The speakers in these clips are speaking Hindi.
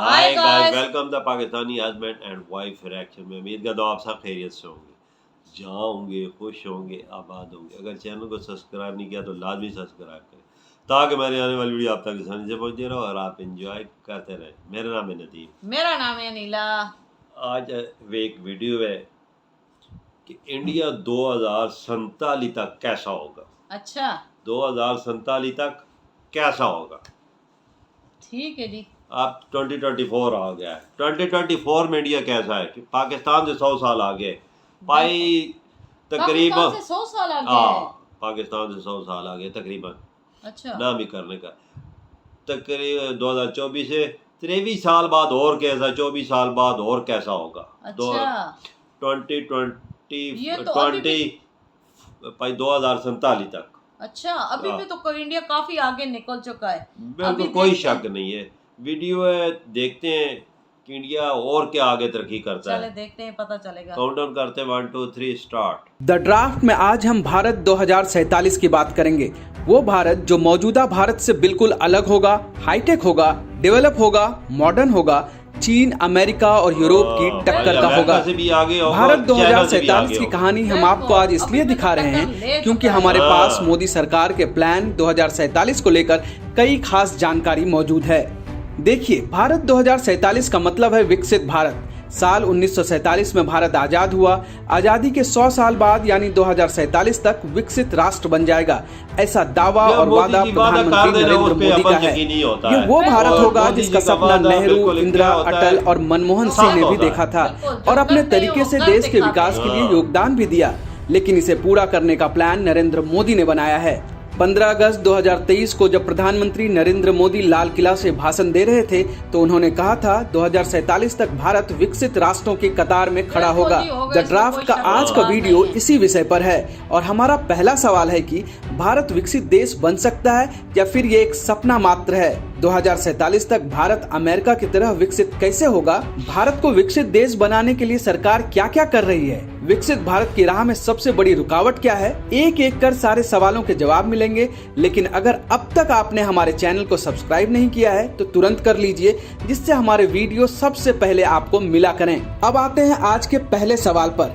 Hi guys, welcome the Pakistani husband and wife reaction में। उम्मीद करता हूँ आप सब खैरियत से होंगे, जहाँ होंगे खुश होंगे, आबाद होंगे। अगर चैनल को सब्सक्राइब नहीं किया तो लाजमी सब्सक्राइब करें ताकि मेरी आने वाली वीडियो आप तक आसानी से पहुँचती रहो और आप एंजॉय करते रहें। मेरा नाम है नदीम। मेरा नाम है नीला। आज एक वीडियो है कि इंडिया 2047 तक कैसा होगा। अच्छा, 2047 तक कैसा होगा। ठीक है जी। अब 2024 आ गया है। 2024 में इंडिया कैसा है कि पाकिस्तान से 100 साल आगे पाई तकरीबन। पाकिस्तान से 100 साल आगे है। पाकिस्तान से 100 साल आगे तकरीबन। अच्छा, नाम ही करने का तकरीबन 2024 से 23 साल बाद और कैसा, 24 साल बाद और कैसा होगा। अच्छा, 2047 तक। अच्छा, अभी भी तो इंडिया काफी आगे निकल चुका है। बिल्कुल कोई शक नहीं है। वीडियो है, देखते हैं कि इंडिया और क्या आगे तरक्की करता है। चले देखते हैं, पता चलेगा। काउंटडाउन करते हैं 1 2 3 स्टार्ट। द ड्राफ्ट में आज हम भारत 2047 की बात करेंगे। वो भारत जो मौजूदा भारत से बिल्कुल अलग होगा, हाईटेक होगा, डेवलप होगा, मॉडर्न होगा, चीन, अमेरिका और यूरोप की टक्कर का होगा। भारत 2047 की कहानी हम आपको आज इसलिए दिखा रहे हैं क्योंकि हमारे पास मोदी सरकार के प्लान 2047 को लेकर कई खास जानकारी मौजूद है। देखिए, भारत 2047 का मतलब है विकसित भारत। साल 1947 में भारत आजाद हुआ। आजादी के 100 साल बाद यानी 2047 तक विकसित राष्ट्र बन जाएगा, ऐसा दावा और वादा प्रधानमंत्री नरेंद्र मोदी का है। ये वो भारत होगा जिसका सपना नेहरू, इंदिरा, अटल और मनमोहन सिंह ने भी देखा था और अपने तरीके से देश के विकास के लिए योगदान भी दिया। लेकिन इसे पूरा करने का प्लान नरेंद्र मोदी ने बनाया है। 15 अगस्त 2023 को जब प्रधानमंत्री नरेंद्र मोदी लाल किला से भाषण दे रहे थे तो उन्होंने कहा था 2047 तक भारत विकसित राष्ट्रों की कतार में खड़ा होगा। द ड्राफ्ट का आज का वीडियो इसी विषय पर है और हमारा पहला सवाल है कि भारत विकसित देश बन सकता है या फिर ये एक सपना मात्र है। 2047 तक भारत अमेरिका की तरह विकसित कैसे होगा। भारत को विकसित देश बनाने के लिए सरकार क्या क्या कर रही है। विकसित भारत की राह में सबसे बड़ी रुकावट क्या है। एक एक कर सारे सवालों के जवाब मिलेंगे। लेकिन अगर अब तक आपने हमारे चैनल को सब्सक्राइब नहीं किया है तो तुरंत कर लीजिए, जिससे हमारे वीडियो सबसे पहले आपको मिला करें। अब आते हैं आज के पहले सवाल पर,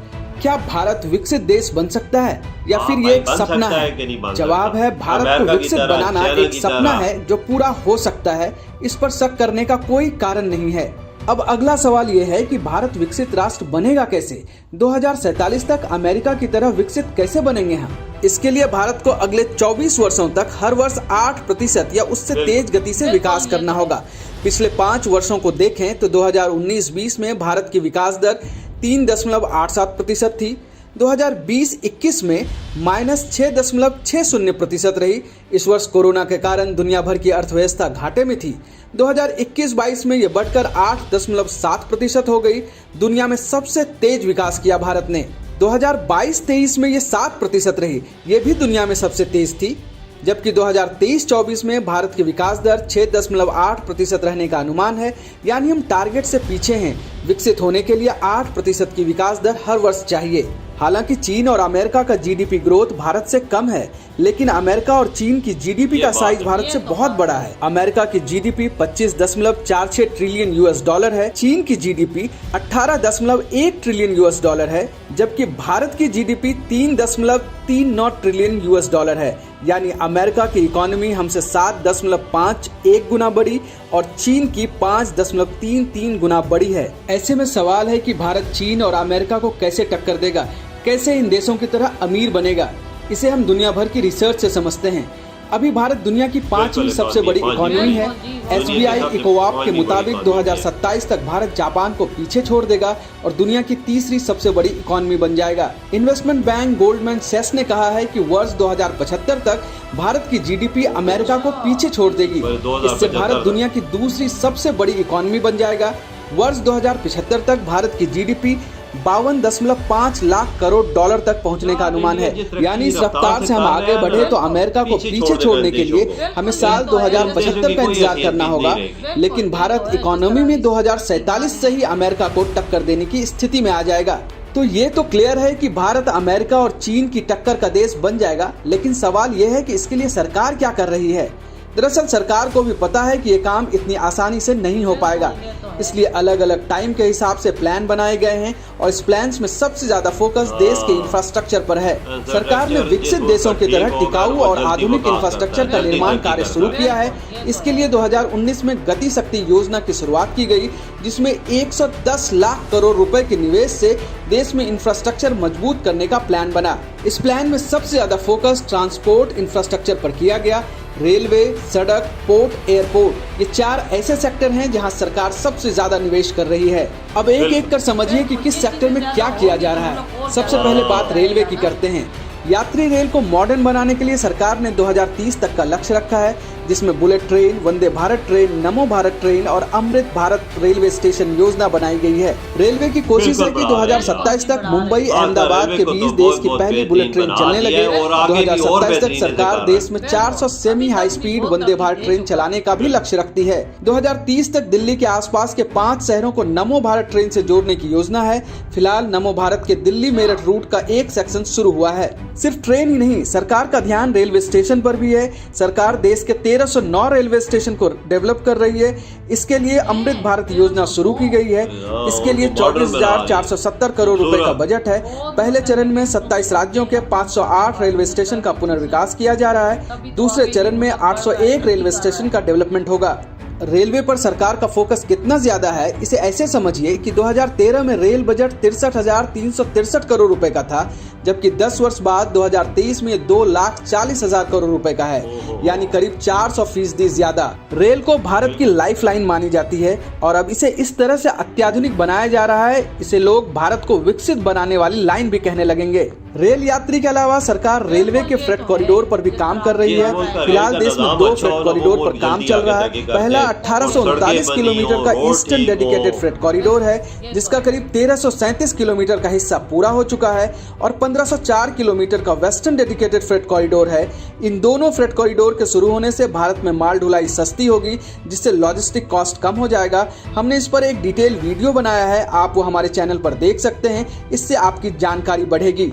क्या भारत विकसित देश बन सकता है या फिर ये एक सपना है। जवाब है, भारत को विकसित बनाना एक सपना है जो पूरा हो सकता है। इस पर शक करने का कोई कारण नहीं है। अब अगला सवाल ये है कि भारत विकसित राष्ट्र बनेगा कैसे। 2047 तक अमेरिका की तरह विकसित कैसे बनेंगे हम। इसके लिए भारत को अगले 24 वर्षों तक हर वर्ष 8% या उससे तेज गति से विकास करना होगा। पिछले 5 वर्षों को देखें तो 2019-20 में भारत की विकास दर 3.87% थी। 2020-21 में -6.60% रही। इस वर्ष कोरोना के कारण दुनिया भर की अर्थव्यवस्था घाटे में थी। 2021-22 में ये बढ़कर 8.7% हो गई। दुनिया में सबसे तेज विकास किया भारत ने। 2022-23 में ये 7% रही, ये भी दुनिया में सबसे तेज थी। जबकि 2023-24 में भारत की विकास दर 6.8% रहने का अनुमान है, यानी हम टारगेट से पीछे हैं। विकसित होने के लिए 8% की विकास दर हर वर्ष चाहिए। हालांकि चीन और अमेरिका का जीडीपी ग्रोथ भारत से कम है, लेकिन अमेरिका और चीन की जीडीपी का साइज भारत से बहुत बड़ा है। अमेरिका की जीडीपी 25.46 ट्रिलियन US$ है। चीन की जीडीपी 18.1 ट्रिलियन US$ है, जबकि भारत की जीडीपी 3.39 ट्रिलियन US$ है। यानी अमेरिका की इकोनॉमी हमसे 7.51 गुना बड़ी और चीन की 5.33 गुना बड़ी है। ऐसे में सवाल है कि भारत चीन और अमेरिका को कैसे टक्कर देगा, कैसे इन देशों की तरह अमीर बनेगा। इसे हम दुनिया भर की रिसर्च से समझते हैं। अभी भारत दुनिया की 5वीं सबसे बड़ी इकोनॉमी है। SBI इकोवाप के मुताबिक 2027 तक भारत जापान को पीछे छोड़ देगा और दुनिया की 3री सबसे बड़ी इकोनॉमी बन जाएगा। इन्वेस्टमेंट बैंक गोल्डमैन सैक्स ने कहा है कि वर्ष 2075 तक भारत की जीडीपी अमेरिका को पीछे छोड़ देगी। इससे भारत दुनिया की 2री सबसे बड़ी इकोनॉमी बन जाएगा। वर्ष 2075 तक भारत की जीडीपी 52.5 लाख करोड़ डॉलर तक पहुंचने का अनुमान है। यानी इस रफ्तार से हम आगे बढ़े तो अमेरिका को पीछे छोड़ने के लिए हमें साल 2075 का इंतजार करना होगा। लेकिन भारत इकोनॉमी में 2047 से ही अमेरिका को टक्कर देने की स्थिति में आ जाएगा। तो ये तो क्लियर है कि भारत अमेरिका और चीन की टक्कर का देश बन जाएगा। लेकिन सवाल ये है कि इसके लिए सरकार क्या कर रही है। दरअसल सरकार को भी पता है कि ये काम इतनी आसानी से नहीं हो पाएगा, इसलिए अलग अलग टाइम के हिसाब से प्लान बनाए गए हैं और इस प्लान्स में सबसे ज्यादा फोकस देश के इंफ्रास्ट्रक्चर पर है। सरकार ने विकसित देशों की तरह टिकाऊ और आधुनिक इंफ्रास्ट्रक्चर का निर्माण कार्य शुरू किया है। इसके लिए 2019 में गति शक्ति योजना की शुरुआत की गई, जिसमें 110 लाख करोड़ रुपए के निवेश से देश में इंफ्रास्ट्रक्चर मजबूत करने का प्लान बना। इस प्लान में सबसे ज्यादा फोकस ट्रांसपोर्ट इंफ्रास्ट्रक्चर पर किया गया। रेलवे, सड़क, पोर्ट, एयरपोर्ट, ये 4 ऐसे सेक्टर हैं जहां सरकार सबसे ज्यादा निवेश कर रही है। अब एक एक कर समझिए कि किस सेक्टर में क्या किया जा रहा है। सबसे पहले बात रेलवे की करते हैं। यात्री रेल को मॉडर्न बनाने के लिए सरकार ने 2030 तक का लक्ष्य रखा है, जिसमें bullet train, Vande Bharat train, नमो भारत ट्रेन और अमृत भारत रेलवे स्टेशन योजना बनाई गई है। रेलवे की कोशिश है कि 2027 तक मुंबई अहमदाबाद के बीच देश की पहली बुलेट ट्रेन चलने लगे। 2027 तक सरकार देश में 400 semi high speed Vande Bharat train चलाने का भी लक्ष्य रखती है। 2030 तक दिल्ली के आसपास के 5 शहरों को नमो भारत ट्रेन से जोड़ने की योजना है। फिलहाल नमो भारत के दिल्ली मेरठ रूट का एक सेक्शन शुरू हुआ है। सिर्फ ट्रेन ही नहीं, सरकार का ध्यान रेलवे स्टेशन पर भी है। सरकार देश के 1309 रेलवे स्टेशन को डेवलप कर रही है। इसके लिए अमृत भारत योजना शुरू की गई है। इसके लिए 34,470 करोड़ रुपए का बजट है। पहले चरण में 27 राज्यों के 508 रेलवे स्टेशन का पुनर्विकास किया जा रहा है। दूसरे चरण में 801 रेलवे स्टेशन का डेवलपमेंट होगा। रेलवे पर सरकार का फोकस कितना ज्यादा है, इसे ऐसे समझिए कि 2013 में रेल बजट 63,363 करोड़ रुपए का था, जबकि 10 वर्ष बाद 2023 में 2,40,000 करोड़ रुपए का है, यानी करीब 400% ज्यादा। रेल को भारत की लाइफलाइन मानी जाती है और अब इसे इस तरह से अत्याधुनिक बनाया जा रहा है, इसे लोग भारत को विकसित बनाने वाली लाइन भी कहने लगेंगे। रेल यात्री के अलावा सरकार रेलवे के फ्रेट कॉरिडोर पर भी काम कर रही है। फिलहाल देश में 2 फ्रेट कॉरिडोर पर काम चल रहा है। पहला 1839 किलोमीटर का ईस्टर्न डेडिकेटेड फ्रेट कॉरिडोर है, जिसका करीब 1337 किलोमीटर का हिस्सा पूरा हो चुका है, और 1504 किलोमीटर का वेस्टर्न डेडिकेटेड फ्रेट कॉरिडोर है। इन दोनों फ्रेट कॉरिडोर के शुरू होने से भारत में माल ढुलाई सस्ती होगी, जिससे लॉजिस्टिक कॉस्ट कम हो जाएगा। हमने इस पर एक डिटेल वीडियो बनाया है, आप वो हमारे चैनल पर देख सकते हैं, इससे आपकी जानकारी बढ़ेगी।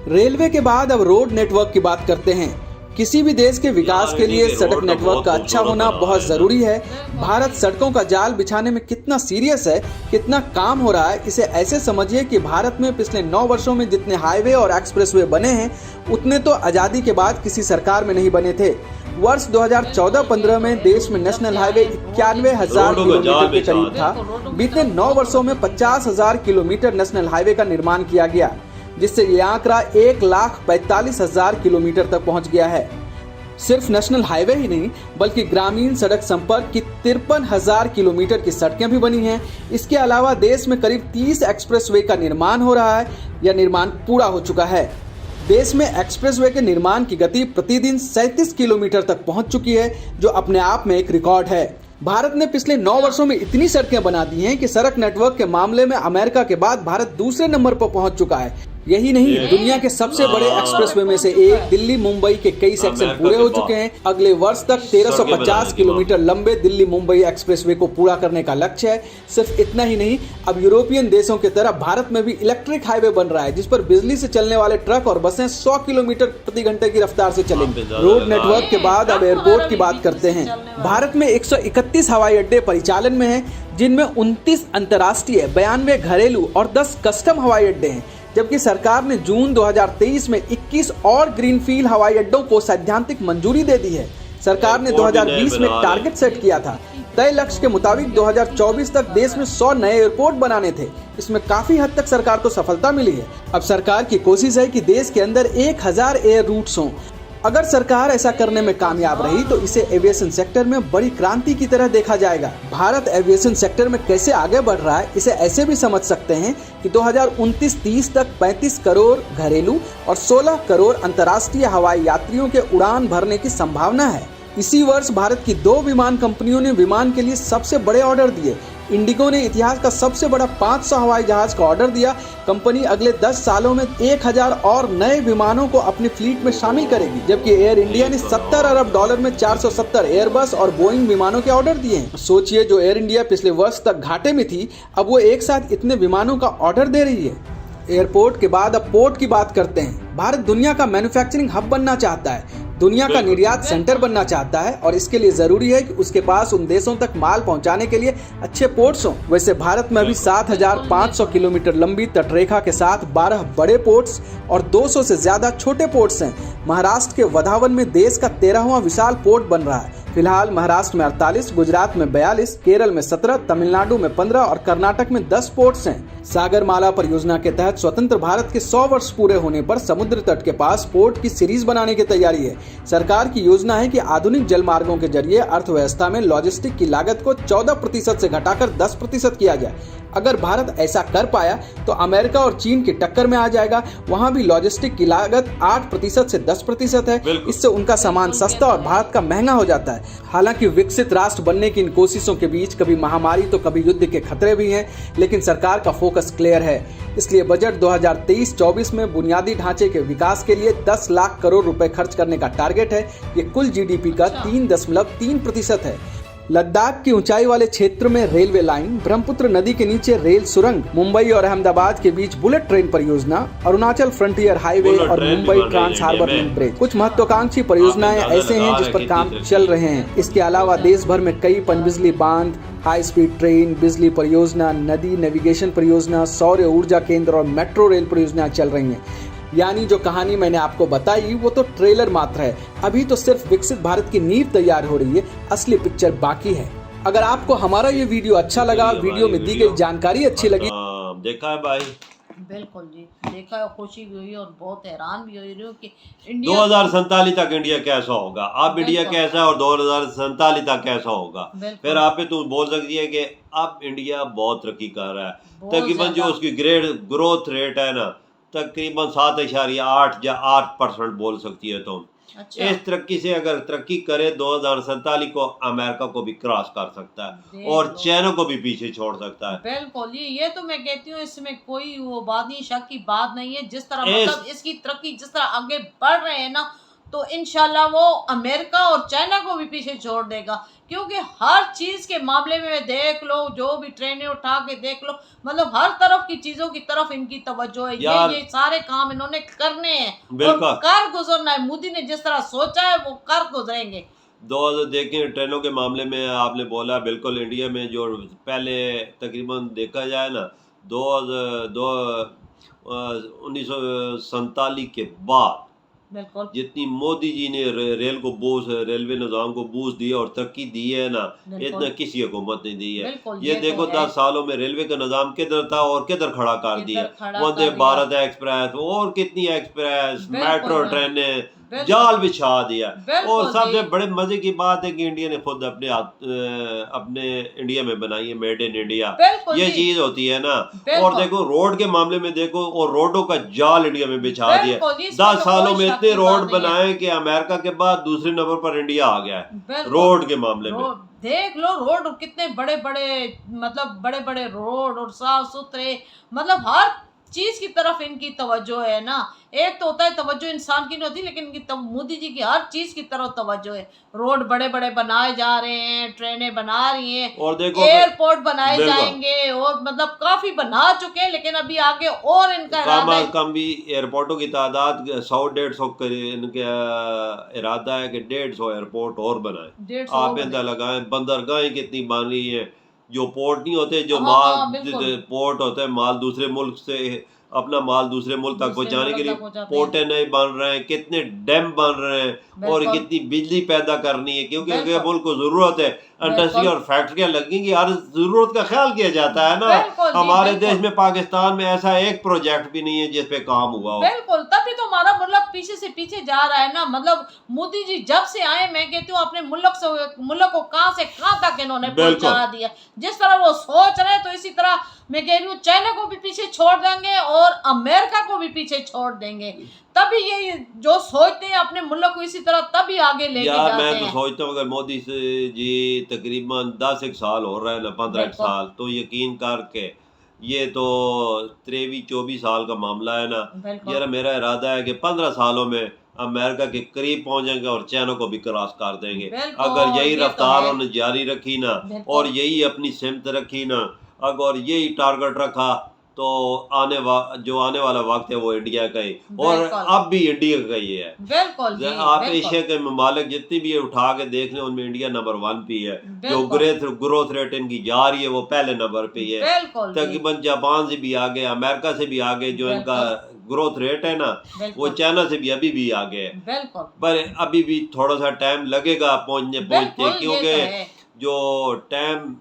रेलवे के बाद अब रोड नेटवर्क की बात करते हैं। किसी भी देश के विकास के लिए सड़क नेटवर्क का अच्छा होना बहुत जरूरी है। भारत सड़कों का जाल बिछाने में कितना सीरियस है, कितना काम हो रहा है, इसे ऐसे समझिए कि भारत में पिछले 9 वर्षों में जितने हाईवे और एक्सप्रेसवे बने हैं, उतने तो आजादी के बाद किसी सरकार में नहीं बने थे। वर्ष 2014-15 में देश में नेशनल हाईवे 91,000 किलोमीटर के करीब था। बीते 9 वर्षों में 50,000 किलोमीटर नेशनल हाईवे का निर्माण किया गया, जिससे ये आंकड़ा 1,45,000 किलोमीटर तक पहुंच गया है। सिर्फ नेशनल हाईवे ही नहीं, बल्कि ग्रामीण सड़क संपर्क की 53,000 किलोमीटर की सड़कें भी बनी हैं। इसके अलावा देश में करीब 30 एक्सप्रेसवे का निर्माण हो रहा है या निर्माण पूरा हो चुका है। देश में एक्सप्रेसवे के निर्माण की गति प्रतिदिन 37 किलोमीटर तक पहुंच चुकी है, जो अपने आप में एक रिकॉर्ड है। भारत ने पिछले 9 वर्षों में इतनी सड़कें बना दी हैं कि सड़क नेटवर्क के मामले में अमेरिका के बाद भारत दूसरे नंबर पर पहुंच चुका है। यही नहीं, दुनिया के सबसे बड़े एक्सप्रेसवे में से एक दिल्ली मुंबई के कई सेक्शन पूरे हो चुके हैं। अगले वर्ष तक 1350 किलोमीटर लंबे दिल्ली मुंबई एक्सप्रेसवे को पूरा करने का लक्ष्य है। सिर्फ इतना ही नहीं, अब यूरोपियन देशों की तरह भारत में भी इलेक्ट्रिक हाईवे बन रहा है, जिस पर बिजली से चलने वाले ट्रक और बसें 100 किलोमीटर प्रति घंटे की रफ्तार से चलेंगी। रोड नेटवर्क के बाद अब एयरपोर्ट की बात करते हैं। भारत में 131 हवाई अड्डे परिचालन में हैं, जिनमें 29 अंतर्राष्ट्रीय, 92 घरेलू और 10 कस्टम हवाई अड्डे हैं। जबकि सरकार ने जून 2023 में 21 और ग्रीनफील्ड हवाई अड्डों को सैद्धांतिक मंजूरी दे दी है। सरकार ने 2020 में टारगेट सेट किया था। तय लक्ष्य के मुताबिक 2024 तक देश में 100 नए एयरपोर्ट बनाने थे। इसमें काफी हद तक सरकार को सफलता मिली है। अब सरकार की कोशिश है कि देश के अंदर 1000 एयर रूट्स हों। अगर सरकार ऐसा करने में कामयाब रही तो इसे एविएशन सेक्टर में बड़ी क्रांति की तरह देखा जाएगा। भारत एविएशन सेक्टर में कैसे आगे बढ़ रहा है, इसे ऐसे भी समझ सकते हैं कि 2029-30 तक 35 करोड़ घरेलू और 16 करोड़ अंतर्राष्ट्रीय हवाई यात्रियों के उड़ान भरने की संभावना है। इसी वर्ष भारत की 2 विमान कंपनियों ने विमान के लिए सबसे बड़े ऑर्डर दिए। इंडिगो ने इतिहास का सबसे बड़ा 500 हवाई जहाज का ऑर्डर दिया। कंपनी अगले 10 सालों में 1000 और नए विमानों को अपनी फ्लीट में शामिल करेगी, जबकि एयर इंडिया ने $70 अरब में 470 एयरबस और बोइंग विमानों के ऑर्डर दिए हैं। सोचिए, जो एयर इंडिया पिछले वर्ष तक घाटे में थी, अब वो एक साथ इतने विमानों का ऑर्डर दे रही है। एयरपोर्ट के बाद अब पोर्ट की बात करते हैं। भारत दुनिया का मैन्युफैक्चरिंग हब बनना चाहता है। दुनिया का बिल्कुल। निर्यात सेंटर बनना चाहता है और इसके लिए जरूरी है कि उसके पास उन देशों तक माल पहुंचाने के लिए अच्छे पोर्ट्स हों। वैसे भारत में अभी 7,500 किलोमीटर लंबी तटरेखा के साथ 12 बड़े पोर्ट्स और 200 से ज्यादा छोटे पोर्ट्स हैं। महाराष्ट्र के वधावन में देश का 13वां विशाल पोर्ट बन रहा है। फिलहाल महाराष्ट्र में 48, गुजरात में 42, केरल में 17, तमिलनाडु में 15 और कर्नाटक में 10 पोर्ट्स हैं। सागरमाला परियोजना के तहत स्वतंत्र भारत के 100 वर्ष पूरे होने पर समुद्र तट के पास पोर्ट की सीरीज बनाने की तैयारी है। सरकार की योजना है कि आधुनिक जल मार्गों के जरिए अर्थव्यवस्था में लॉजिस्टिक की लागत को 14% से घटाकर 10% किया जाए। अगर भारत ऐसा कर पाया तो अमेरिका और चीन की टक्कर में आ जाएगा। वहां भी लॉजिस्टिक की लागत 8% से 10% है। इससे उनका सामान सस्ता और भारत का महंगा हो जाता है। हालांकि विकसित राष्ट्र बनने की इन कोशिशों के बीच कभी महामारी तो कभी युद्ध के खतरे भी हैं, लेकिन सरकार का फोकस क्लियर है। इसलिए बजट 2023-24 में बुनियादी ढांचे के विकास के लिए 10 लाख करोड़ रुपए खर्च करने का टारगेट है। ये कुल जीडीपी का 3.3% है। लद्दाख की ऊंचाई वाले क्षेत्र में रेलवे लाइन, ब्रह्मपुत्र नदी के नीचे रेल सुरंग, मुंबई और अहमदाबाद के बीच बुलेट ट्रेन परियोजना, अरुणाचल फ्रंटियर हाईवे और Mumbai trans harbour link bridge कुछ महत्वाकांक्षी परियोजनाएं ऐसे हैं जिस पर काम चल रहे हैं। इसके अलावा देश भर में कई पनबिजली बांध, हाई स्पीड ट्रेन, बिजली परियोजना, नदी नेविगेशन परियोजना, सौर ऊर्जा केंद्र और मेट्रो रेल परियोजनाएं चल रही हैं। यानी जो कहानी मैंने आपको बताई वो तो ट्रेलर मात्र है। अभी तो सिर्फ विकसित भारत की नींव तैयार हो रही है, असली पिक्चर बाकी है। अगर आपको हमारा ये वीडियो अच्छा लगा, वीडियो में दी गई जानकारी अच्छी लगी, देखा है भाई, बिल्कुल जी देखा है, खुशी भी हुई और बहुत हैरान भी हो रही हूँ कि इंडिया 2047 तक इंडिया कैसा होगा, अब इंडिया कैसा है और 2047 तक कैसा होगा। फिर आप पे तुम बोल सकती है कि अब इंडिया बहुत तरक्की कर रहा है। तकरीबन जो उसकी ग्रोथ रेट है ना, तकरीबन 7.8 या 8% बोल सकती है तुम। अच्छा। इस तरक्की से अगर तरक्की करे 2047 को अमेरिका को भी क्रॉस कर सकता है और चाइना को भी पीछे छोड़ सकता है। बिल्कुल ये तो मैं कहती हूँ, इसमें कोई वो बात नहीं, शक की बात नहीं है। जिस तरह मतलब इसकी तरक्की जिस तरह आगे बढ़ रहे हैं ना, तो इंशाल्लाह वो अमेरिका और चाइना को भी पीछे छोड़ देगा। क्योंकि हर चीज के मामले में देख लो, जो भी ट्रेनें उठा के देख लो, मतलब हर तरफ की चीजों की तरफ इनकी तवज्जो है। ये सारे काम इन्होंने करने हैं और कर गुजरना है। मोदी ने जिस तरह सोचा है वो कर गुजरेंगे। देखें ट्रेनों के मामले में आपने बोला, बिल्कुल इंडिया में जो पहले तकरीबन देखा जाए ना 1947 के बाद बिल्कुल जितनी मोदी जी ने रेलवे निज़ाम को बूस्ट दिया और तरक्की दी है ना, इतना किसी हुकूमत ने दी है। ये देखो 10 सालों में रेलवे का निज़ाम किधर था और किधर खड़ा कर दिया। वंदे भारत एक्सप्रेस और कितनी एक्सप्रेस मेट्रो ट्रेनें जाल बिछा दिया। और सबसे बड़े मजे की बात है कि इंडिया ने खुद अपने इंडिया में बनाई है, मेड इन इंडिया। ये चीज होती है ना। और देखो रोड के मामले में देखो, और रोडों का जाल इंडिया में बिछा दिया। 10 सालों में इतने रोड बनाए कि अमेरिका के बाद दूसरे नंबर पर इंडिया आ गया है रोड के मामले में। देख लो रोड कितने बड़े बड़े, मतलब बड़े बड़े रोड और साफ सुथरे, मतलब हर चीज की तरफ इनकी तवज्जो है ना। एक तो होता है तवज्जो इंसान की नहीं होती, लेकिन इनकी मोदी जी की हर चीज की तरफ तवज्जो है। रोड बड़े बड़े बनाए जा रहे हैं, ट्रेनें बना रही हैं, और देखो एयरपोर्ट बनाए जाएंगे, और मतलब काफी बना चुके हैं, लेकिन अभी आगे और इनका कम भी एयरपोर्टों की तादाद 100-150 इनका इरादा है कि 150 एयरपोर्ट और बनाए। आप अंदाजा लगाएं बंदरगाहें कितनी बन रही है। जो पोर्ट नहीं होते, जो पोर्ट होते हैं, माल दूसरे मुल्क से अपना माल दूसरे मुल्क तक पहुंचाने के लिए पोर्टें नहीं बन रहे हैं, कितने डैम बन रहे हैं, और कितनी बिजली पैदा करनी है। क्योंकि अगर मुल्क को जरूरत है, इंडस्ट्री और फैक्ट्रियां लगेंगी, हर जरूरत का ख्याल किया जाता है ना। हमारे देश में पाकिस्तान में ऐसा एक प्रोजेक्ट भी नहीं है जिस पे काम हुआ हो। बिल्कुल, तभी तो हमारा मुल्क पीछे से पीछे जा रहा है ना। मतलब मोदी जी जब से आए, मैं कहती हूँ अपने मुल्क को कहां से कहां तक इन्होंने पहुंचा दिया। जिस तरह वो सोच रहे हैं, तो इसी तरह मैं कह रही हूँ चाइना को भी पीछे छोड़ देंगे और अमेरिका को भी पीछे छोड़ देंगे। तभी ये जो सोचते हैं अपने मुल्क को इसी तरह, तभी आगे लेके जाते हैं। मैं तो सोचता हूँ अगर मोदी जी तकरीबन 10 साल हो रहा है ना, 15 साल, तो यकीन करके ये तो 23-24 साल का मामला है ना। यार मेरा इरादा है कि 15 सालों में अमेरिका के करीब पहुंचेंगे और चाइना को भी क्रॉस कर देंगे। अगर यही रफ्तार उन्होंने जारी रखी ना, और यही अपनी सिमत रखी ना, अगर यही टारगेट रखा, तो जो आने वाला वक्त है वो इंडिया का ही, और बिल्कुल। अब भी इंडिया का ही है। बिल्कुल जी, आप बिल्कुल, एशिया के ममालिक जितनी भी उठा के देख लें उनमें इंडिया नंबर 1 पे है। जो बिल्कुल, ग्रोथ रेट इनकी जा रही है वो पहले नंबर पे है। बिल्कुल जी, तकरीबन जापान से भी आगे, अमेरिका से भी आगे जो इनका ग्रोथ रेट है ना, वो बिल्कुल, चाइना से भी अभी भी आगे है। बिल्कुल, पर अभी भी थोड़ा सा टाइम लगेगा पहुंचते बिल्कुल, ये तो क्योंकि है, जो टाइम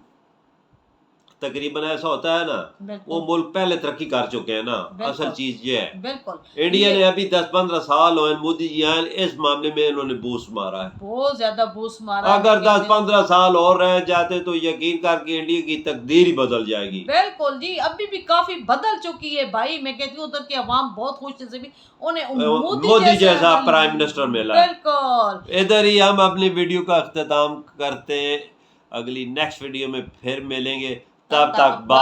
तकरीबन ऐसा होता है ना, वो बिल्कुल, मुल्क पहले तरक्की कर चुके हैं ना। बिल्कुल। असल चीज ये है, बिल्कुल। इंडिया ये ने अभी 10-15 साल हुए मोदी जी आए, इस मामले में इन्होंने बूस्ट मारा है। बहुत ज्यादा बूस्ट मारा अगर है, 10-15 साल और रह जाते तो यकीन करके इंडिया की तकदीर ही बदल जाएगी। बिल्कुल जी, अभी भी काफी बदल चुकी है भाई। मैं कहती हूँ उधर की आवाम बहुत खुश नसीबी, उन्हें मोदी जैसा प्राइम मिनिस्टर मिला है। बिल्कुल। इधर ही हम अपनी वीडियो का अख्ताम करते हैं। अगली नेक्स्ट वीडियो में फिर मिलेंगे, तब तक बाय।